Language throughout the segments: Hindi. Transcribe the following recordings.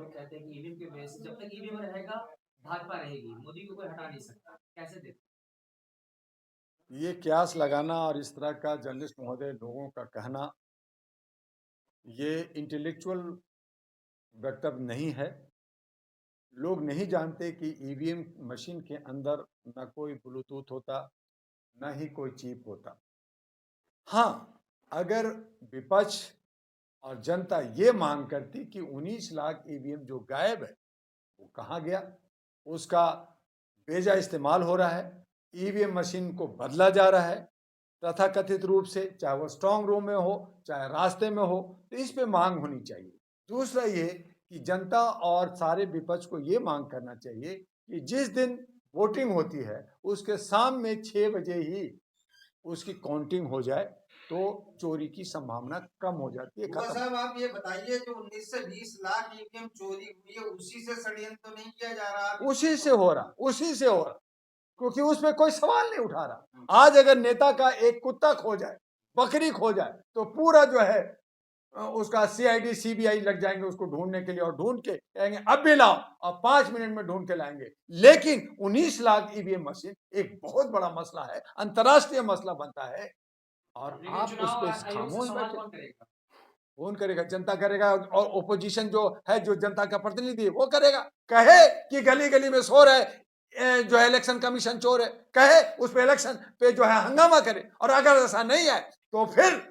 लोग कहते हैं कि ईवीएम की वजह से जब तक ईवीएम रहेगा, भाजपा रहेगी, मोदी को कोई हटा नहीं सकता। कैसे देखते ये क्यास लगाना और इस तरह का जर्नलिस्ट महोदय लोगों का कहना, ये इंटेलेक्चुअल वक्तव्य नहीं है। लोग नहीं जानते कि ईवीएम मशीन के अंदर न कोई ब्लूटूथ होता, न ही कोई चिप होता। हाँ, अगर विपक्ष और जनता ये मांग करती कि 19 लाख ईवीएम जो गायब है, वो कहाँ गया? उसका बेजा इस्तेमाल हो रहा है, ईवीएम मशीन को बदला जा रहा है तथाकथित रूप से, चाहे वो स्ट्रांग रूम में हो, चाहे रास्ते में हो, तो इस पे मांग होनी चाहिए। दूसरा ये कि जनता और सारे विपक्ष को ये मांग करना चाहिए कि जिस दिन वोटिंग होती है, उसके शाम में 6 बजे ही उसकी काउंटिंग हो जाए, तो चोरी की संभावना कम हो जाती है, दुआ खत्म। साहब आप ये बताइए जो 19 से 20 लाख ईवीएम चोरी हुई है उसी से षड्यंत्र तो नहीं किया जा रहा? उसी से हो रहा, उसी से हो रहा, क्योंकि उसमें कोई सवाल नहीं उठा रहा। आज अगर नेता का एक कुत्ता खो जाए, बकरी खो जाए, तो पूरा जो है उसका सीआईडी सीबीआई लग जाएंगे उसको ढूंढने के लिए, और ढूंढ के कहेंगे अब भी लाओ, और 5 मिनट में ढूंढ के लाएंगे। लेकिन 19 लाख ईवीएम मशीन एक बहुत बड़ा मसला है, अंतर्राष्ट्रीय मसला बनता है, और हैं? लेकिन आप उस चुनाव पर आयोग से खामोश सवाल बैठे। कौन करेगा? कौन करेगा? जनता करेगा, और ओपोजिशन जो है, जो जनता का प्रतिनिधि है, वो करेगा। कहे कि गली गली में शोर है, जो है इलेक्शन कमीशन चोर है, कहे उस पे इलेक्शन पे जो है हंगामा करे, और अगर ऐसा नहीं है तो फिर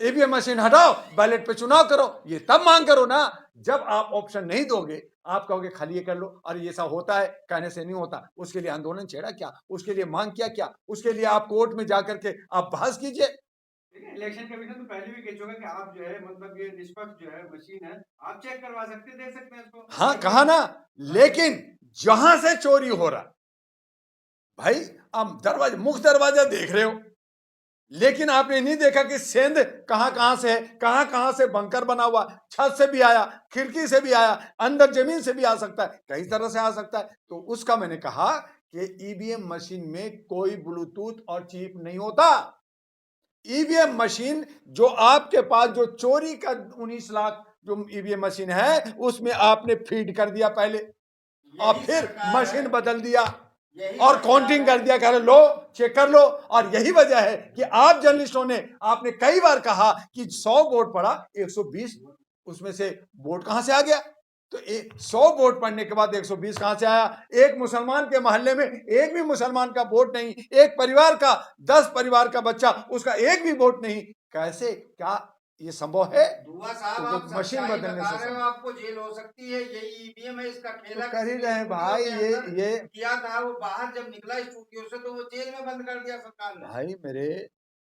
ईवीएम मशीन हटाओ, बैलेट पे चुनाव करो। ये तब मांग करो ना जब आप ऑप्शन नहीं दोगे, आप कहोगे खाली ये कर लो, और ये सब होता है, कहने से नहीं होता। उसके लिए आंदोलन छेड़ा क्या? उसके लिए मांग किया क्या? उसके लिए आप कोर्ट में जाकर के आप बहस कीजिए। देखिए इलेक्शन कमीशन तो पहले भी कह चुका कि आप जो है मतलब ये निष्पक्ष जो है मशीन है, आप चेक करवा सकते हैं, देख सकते हैं इसको। हाँ, कहा ना। लेकिन जहां से चोरी हो रहा, भाई आप दरवाजा, मुख्य दरवाजा देख रहे हो, लेकिन आपने नहीं देखा कि सेंध कहां कहां से है, कहां कहां से बंकर बना हुआ, छत से भी आया, खिड़की से भी आया, अंदर जमीन से भी आ सकता है, कई तरह से आ सकता है। तो उसका मैंने कहा कि ईवीएम मशीन में कोई ब्लूटूथ और चिप नहीं होता। ईवीएम मशीन जो आपके पास जो चोरी का 19 लाख जो ईवीएम मशीन है, उसमें आपने फीड कर दिया पहले, और यही फिर सरकार मशीन है, बदल दिया, यही और सरकार काउंटिंग कर है। दिया, कह रहे लो चेक कर लो। और यही वजह है कि आप जर्नलिस्टों ने, आपने कई बार कहा कि 100 वोट पड़ा, 120 उसमें से वोट कहां से आ गया? तो 100 वोट पड़ने के बाद 120 कहां से आया? एक मुसलमान के मोहल्ले में एक भी मुसलमान का वोट नहीं, एक परिवार का, 10 परिवार का बच्चा, उसका एक भी वोट नहीं। कैसे, क्या ये संभव है? दुआ साहब तो आप मशीन सच्चाई बदलने बता से रहे हो, संभव। आपको जेल हो सकती है। यही ईवीएम है, इसका तो खेला कर ही किसी ने रहे हैं स्टूडियो भाई, के अंदर ये किया था। वो बाहर जब निकला स्टूडियो से तो वो जेल में बंद कर दिया सरकार ने। भाई मेरे,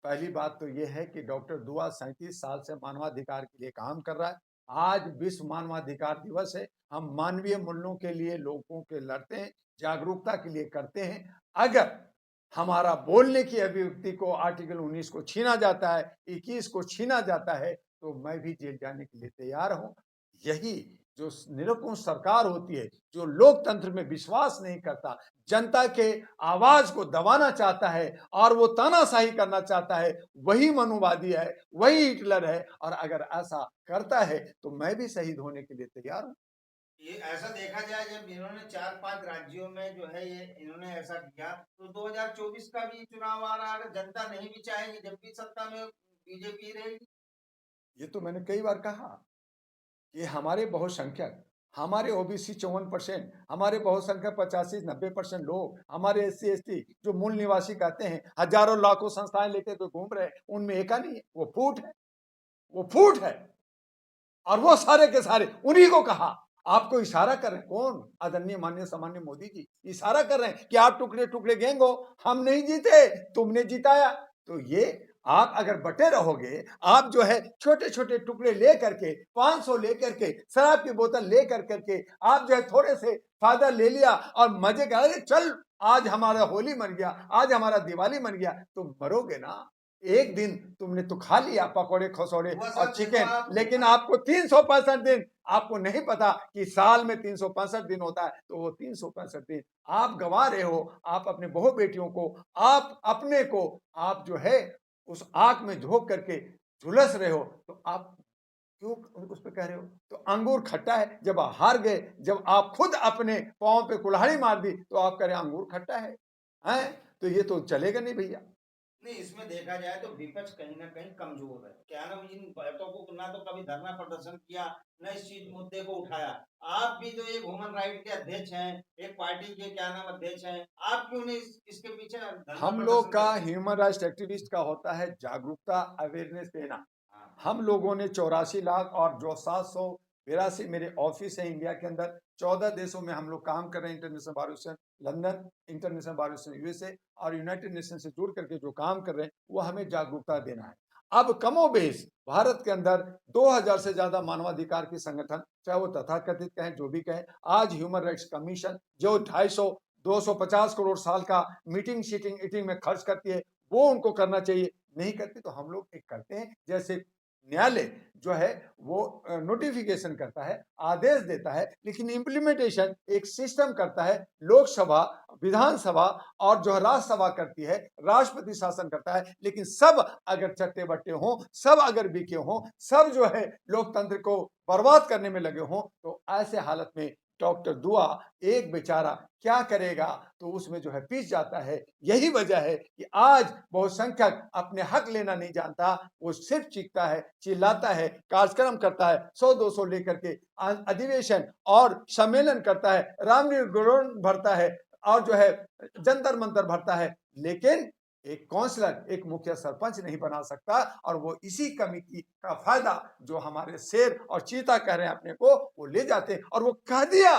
पहली बात तो ये है कि डॉक्टर दुआ 37 साल से मानवाधिकार के लिए काम कर रहा है। आज विश्व मानवाधिकार दिवस है, हम मानवीय मूल्यों के लिए लोगों के लड़ते हैं, जागरूकता के लिए करते हैं। अगर हमारा बोलने की अभिव्यक्ति को आर्टिकल 19 को छीना जाता है, 21 को छीना जाता है, तो मैं भी जेल जाने के लिए तैयार हूं। यही जो निरंकुश सरकार होती है, जो लोकतंत्र में विश्वास नहीं करता, जनता के आवाज को दबाना चाहता है, और वो तानाशाही करना चाहता है, वही मनुवादी है, वही हिटलर है। और अगर ऐसा करता है तो मैं भी शहीद होने के लिए तैयार हूं। ये ऐसा देखा जाए, जब इन्होंने 4-5 राज्यों में जो है ये इन्होंने ऐसा किया, तो 2024 का भी चुनाव आ रहा है। अगर जनता नहीं भी चाहेगी, जब भी सत्ता में बीजेपी रहेगी। ये तो मैंने कई बार कहा, ये हमारे बहुसंख्यक, हमारे ओबीसी 54%, हमारे बहुसंख्यक 85-90% लोग, हमारे एससी एसटी जो मूल निवासी कहते हैं, हजारों लाखों संस्थाएं लेके तो घूम रहे हैं, उनमें एका नहीं है, वो फूट है, वो फूट है। और वो सारे के सारे उन्हीं को कहा। आपको इशारा कर रहे हैं कौन? आदरणीय माननीय सामान्य मोदी जी इशारा कर रहे हैं कि आप टुकड़े टुकड़े गैंग हो, हम नहीं जीते, तुमने जिताया। तो ये आप अगर बटे रहोगे, आप जो है छोटे छोटे टुकड़े ले करके, 500 लेकर के, शराब की बोतल ले करके, आप जो है थोड़े से फायदा ले लिया और मजे कर, अरे चल आज हमारा होली मन गया, आज हमारा दिवाली मन गया, तो मरोगे ना। एक दिन तुमने तो खा लिया पकौड़े खसौड़े हुआ और सब देखो चिकन, आप। लेकिन आपको 365 दिन, आपको नहीं पता कि साल में 365 दिन होता है। तो वो 365 दिन आप गंवा रहे हो, आप अपने बहू बेटियों को, आप अपने को, आप जो है उस आग में झोंक करके झुलस रहे हो। तो आप क्यों उस पे कह रहे हो? तो अंगूर खट्टा है, जब हार गए, जब आप खुद अपने पाँव पे कुल्हाड़ी मार दी, तो आप कह रहे अंगूर खट्टा है? हैं? तो ये तो चलेगा नहीं भैया। नहीं, इसमें देखा जाए तो विपक्ष कहीं ना कहीं कमजोर है। क्या ना, इन बातों को ना तो कभी धरना प्रदर्शन किया, न इस चीज मुद्दे को उठाया। आप भी जो एक ह्यूमन राइट के अध्यक्ष हैं, एक पार्टी के क्या नाम अध्यक्ष हैं, आप क्यों नहीं इसके पीछे धरना हम लोग प्रदर्शन का करते हैं? ह्यूमन राइट्स एक्टिविस्ट का होता है जागरूकता, अवेयरनेस देना। हाँ। हम लोगों ने 84 लाख और जो 782 मेरे ऑफिस है इंडिया के अंदर, 14 देशों में हम लोग काम कर रहे हैं। International bar association London, international bar association USA और यूनाइटेड नेशन से जुड़ करके जो काम कर रहे हैं, वो हमें जागरूकता देना है। अब कमोबेश भारत के अंदर 2000 से ज्यादा मानवाधिकार के संगठन, चाहे वो तथाकथित कहें, जो भी कहें, आज ह्यूमन राइट्स कमीशन जो 250 250 करोड़ साल का मीटिंग शीटिंग ईटिंग में खर्च करती है, वो उनको करना चाहिए। नहीं करती तो हम लोग एक करते हैं, जैसे न्यायालय जो है वो नोटिफिकेशन करता है, आदेश देता है, लेकिन इम्प्लीमेंटेशन एक सिस्टम करता है। लोकसभा, विधानसभा और जो राज्यसभा करती है, राष्ट्रपति शासन करता है। लेकिन सब अगर चट्टे बट्टे हों, सब अगर बिके हों, सब जो है लोकतंत्र को बर्बाद करने में लगे हों, तो ऐसे हालत में डॉक्टर दुआ एक बेचारा क्या करेगा? तो उसमें जो है पीस जाता है। यही वजह है कि आज बहुसंख्यक अपने हक लेना नहीं जानता, वो सिर्फ चीखता है, चिल्लाता है, कार्यक्रम करता है, 100-200 लेकर के अधिवेशन और सम्मेलन करता है, रामलीला ग्राउंड भरता है और जो है जंतर मंतर भरता है, लेकिन एक काउंसलर, एक मुखिया सरपंच नहीं बना सकता। और वो इसी कमिटी का फायदा जो हमारे शेर और चीता कह रहे हैं अपने को, वो ले जाते हैं। और वो कह दिया,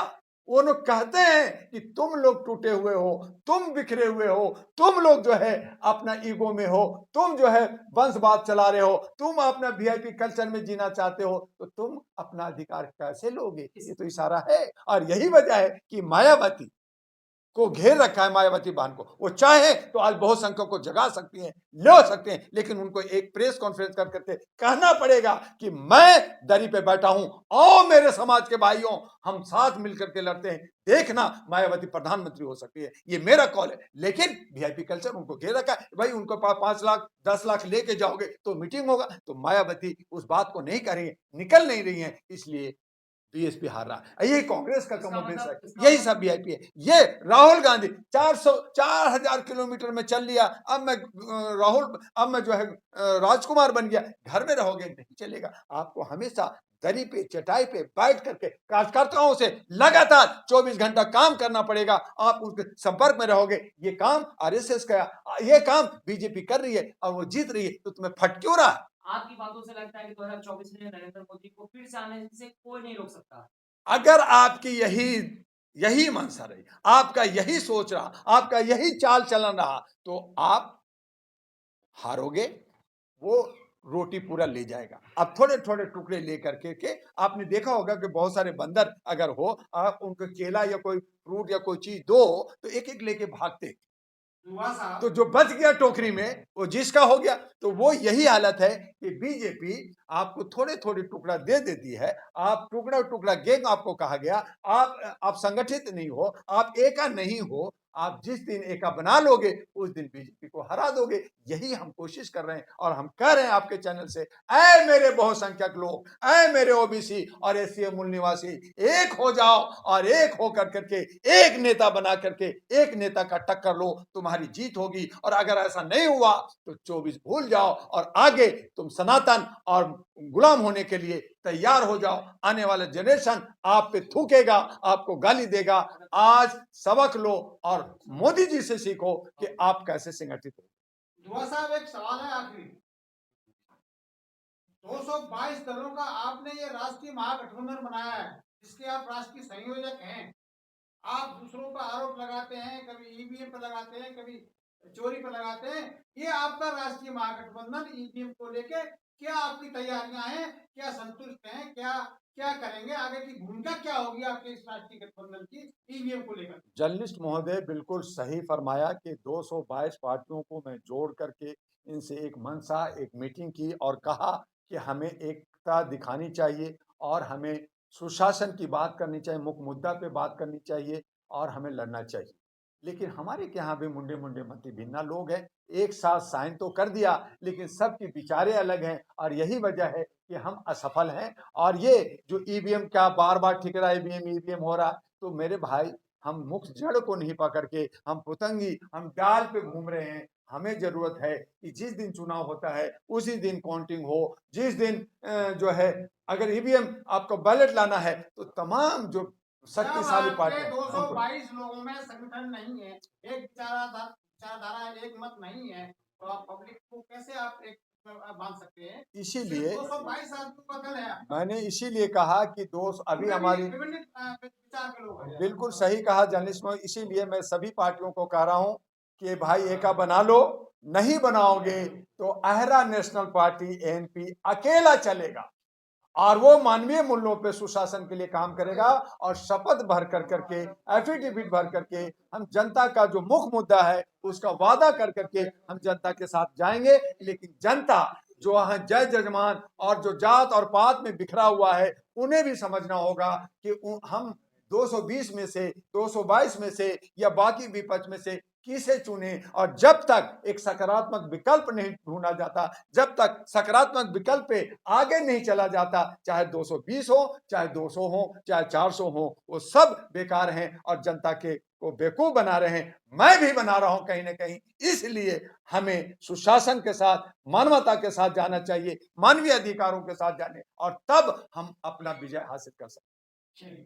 वो लोग कहते हैं कि तुम लोग टूटे हुए हो, तुम बिखरे हुए हो, तुम लोग जो है अपना ईगो में हो, तुम जो है वंशवाद चला रहे हो, तुम अपना वीआईपी कल्चर में जीना चाहते हो, तो तुम अपना अधिकार कैसे लोगे? ये तो इशारा है। और यही वजह है कि मायावती को घेर रखा है, मायावती बहन को। वो चाहे तो आज बहुत संख्यकों को जगा सकती हैं, ले सकते हैं, लेकिन उनको एक प्रेस कॉन्फ्रेंस कर करके कहना पड़ेगा कि मैं दरी पे बैठा हूं, आओ मेरे समाज के भाइयों, हम साथ मिलकर के लड़ते हैं। देखना मायावती प्रधानमंत्री हो सकती है, ये मेरा कॉल है। लेकिन वीआईपी कल्चर उनको घेर रखा है। भाई उनको 5 लाख 10 लाख लेके जाओगे तो मीटिंग होगा। तो मायावती उस बात को नहीं करेंगे, निकल नहीं रही है, इसलिए बीएसपी हार रहा है। ये कांग्रेस का कमोबेश है, यही सब वीआईपी है। ये राहुल गांधी 4000 किलोमीटर में चल लिया, अब मैं अब मैं जो है राजकुमार बन गया। घर में रहोगे नहीं चलेगा, आपको हमेशा दरी पे, चटाई पे बैठ करके कार्यकर्ताओं से लगातार 24 घंटा काम करना पड़ेगा। आप उनके संपर्क में रहोगे। ये काम आरएसएस का, ये काम बीजेपी कर रही है और वो जीत रही है, तो तुम्हें फट क्यों रहा? आपकी बातों से लगता है कि 2024 में नरेंद्र मोदी को फिर से आने से कोई नहीं रोक सकता। अगर आपकी यही मंशा रही, आपका यही सोच रहा, आपका यही चाल चलन रहा, तो आप हारोगे। वो रोटी पूरा ले जाएगा। अब थोड़े थोड़े टुकड़े लेकर के आपने देखा होगा कि बहुत सारे बंदर अगर हो, आप उनको केला या कोई फ्रूट या कोई चीज दो तो एक एक लेके भागते। दुआ साहब, तो जो बच गया टोकरी में वो जिसका हो गया। तो वो यही हालत है कि बीजेपी आपको थोड़े थोड़े टुकड़ा दे देती है। आप टुकड़ा टुकड़ा गैंग आपको कहा गया, आप संगठित नहीं हो, आप एका नहीं हो। आप जिस दिन एका बना लोगे उस दिन बीजेपी को हरा दोगे। यही हम कोशिश कर रहे हैं और हम कह रहे हैं आपके चैनल से, ऐ मेरे बहुसंख्यक लोग, ऐ मेरे ओबीसी और एससी मूल निवासी, एक हो जाओ और एक हो कर करके एक नेता बना करके एक नेता का टक्कर लो, तुम्हारी जीत होगी। और अगर ऐसा नहीं हुआ तो 24 भूल जाओ और आगे तुम सनातन और गुलाम होने के लिए तैयार हो जाओ। आने वाला जनरेशन आप पे थूकेगा, आपको गाली देगा। आज सबक लो और मोदी जी से सीखो कि आप कैसे संगठित हो। दुआ साहब, एक सवाल है आखिरी। 222 दलों का आपने ये राष्ट्रीय महागठबंधन बनाया है, जिसके आप राष्ट्रीय संयोजक हैं। आप दूसरों पर आरोप लगाते हैं, कभी ईवीएम पर लगाते हैं, कभी चोरी पर लगाते हैं। ये आपका राष्ट्रीय महागठबंधन ईवीएम को लेके क्या आपकी तैयारियां हैं? क्या संतुष्ट हैं? क्या करेंगे? आगे की भूमिका क्या होगी आपके इस राष्ट्रीय गठबंधन की ईवीएम को लेकर? जर्नलिस्ट महोदय बिल्कुल सही फरमाया कि 222 पार्टियों को मैं जोड़ करके इनसे एक मंशा, एक मीटिंग की और कहा कि हमें एकता दिखानी चाहिए और हमें सुशासन की बात करनी चाहिए, मुख्य मुद्दा पे बात करनी चाहिए और हमें लड़ना चाहिए। लेकिन हमारे के यहाँ भी मुंडे मुंडे मती भिन्ना लोग हैं। एक साथ साइन तो कर दिया, लेकिन सबके विचारे अलग हैं और यही वजह है कि हम असफल हैं। और ये जो ईवीएम क्या बार बार ठिक रहा है, ईवीएम हो रहा है, तो मेरे भाई हम मुख्य जड़ को नहीं पकड़ के हम पुतंगी हम डाल पे घूम रहे हैं। हमें जरूरत है कि जिस दिन चुनाव होता है उसी दिन काउंटिंग हो। जिस दिन जो है अगर ईवीएम आपको बैलेट लाना है तो तमाम जो शक्तिशाली पार्टी 222 लोगों में संगठन नहीं है, एक विचारधारा एक मत नहीं है, तो आप पब्लिक को कैसे आप एक बांध सकते हैं? इसीलिए 222 आदमी का दल है। मैंने इसीलिए कहा कि दोस्त अभी हमारी विभिन्न विचार के लोग हैं। बिल्कुल सही कहा जर्नलिस्ट में। इसीलिए मैं सभी पार्टियों को कह रहा हूं कि भाई एका बना लो, नहीं बनाओगे तो अहरा नेशनल पार्टी एएनपी अकेला चलेगा और वो मानवीय मूल्यों पे सुशासन के लिए काम करेगा। और शपथ भर करके एफिडेविट भर करके हम जनता का जो मुख्य मुद्दा है उसका वादा करके हम जनता के साथ जाएंगे। लेकिन जनता जो है जय जजमान और जो जात और पात में बिखरा हुआ है उन्हें भी समझना होगा कि हम 220 में से 222 में से या बाकी विपक्ष में से किसे चुने। और जब तक एक सकारात्मक विकल्प नहीं ढूंढा जाता, जब तक सकारात्मक विकल्प पे आगे नहीं चला जाता, चाहे 220 हो, चाहे 200 हो, चाहे 400 हो, वो सब बेकार हैं और जनता के को बेवकूफ बना रहे हैं। मैं भी बना रहा हूं कहीं ना कहीं। इसलिए हमें सुशासन के साथ मानवता के साथ जाना चाहिए, मानवीय अधिकारों के साथ जाने, और तब हम अपना विजय हासिल कर सकते हैं।